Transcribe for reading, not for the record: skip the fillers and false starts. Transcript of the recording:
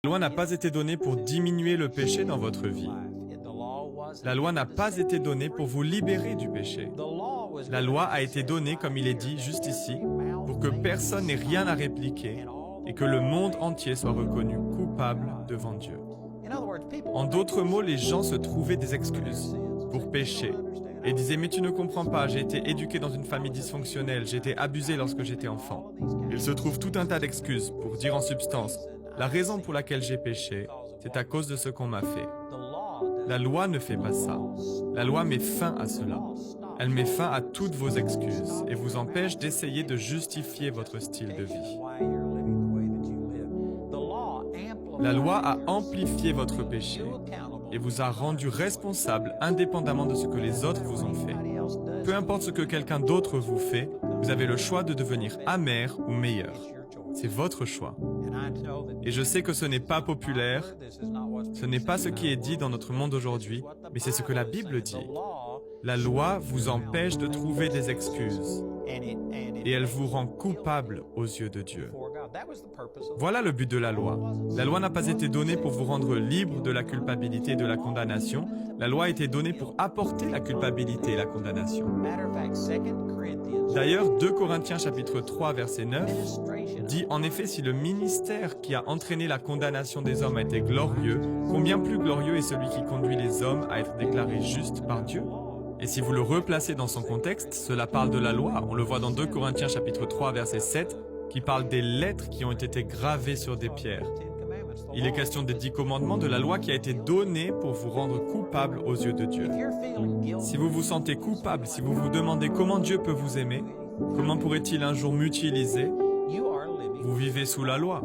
La loi n'a pas été donnée pour diminuer le péché dans votre vie. La loi n'a pas été donnée pour vous libérer du péché. La loi a été donnée, comme il est dit juste ici, pour que personne n'ait rien à répliquer et que le monde entier soit reconnu coupable devant Dieu. En d'autres mots, les gens se trouvaient des excuses pour pécher et disaient « Mais tu ne comprends pas, j'ai été éduqué dans une famille dysfonctionnelle, j'ai été abusé lorsque j'étais enfant. » Il se trouve tout un tas d'excuses pour dire en substance « La raison pour laquelle j'ai péché, c'est à cause de ce qu'on m'a fait. » La loi ne fait pas ça. La loi met fin à cela. Elle met fin à toutes vos excuses et vous empêche d'essayer de justifier votre style de vie. La loi a amplifié votre péché et vous a rendu responsable indépendamment de ce que les autres vous ont fait. Peu importe ce que quelqu'un d'autre vous fait, vous avez le choix de devenir amer ou meilleur. C'est votre choix. Et je sais que ce n'est pas populaire, ce n'est pas ce qui est dit dans notre monde aujourd'hui, mais c'est ce que la Bible dit. La loi vous empêche de trouver des excuses et elle vous rend coupable aux yeux de Dieu. Voilà le but de la loi. La loi n'a pas été donnée pour vous rendre libre de la culpabilité et de la condamnation. La loi a été donnée pour apporter la culpabilité et la condamnation. D'ailleurs, 2 Corinthiens chapitre 3 verset 9 dit « En effet, si le ministère qui a entraîné la condamnation des hommes a été glorieux, combien plus glorieux est celui qui conduit les hommes à être déclarés justes par Dieu ?» Et si vous le replacez dans son contexte, cela parle de la loi. On le voit dans 2 Corinthiens chapitre 3 verset 7 qui parle des lettres qui ont été gravées sur des pierres. Il est question des 10 commandements de la loi qui a été donnée pour vous rendre coupable aux yeux de Dieu. Si vous vous sentez coupable, si vous vous demandez comment Dieu peut vous aimer, comment pourrait-il un jour m'utiliser, vous vivez sous la loi.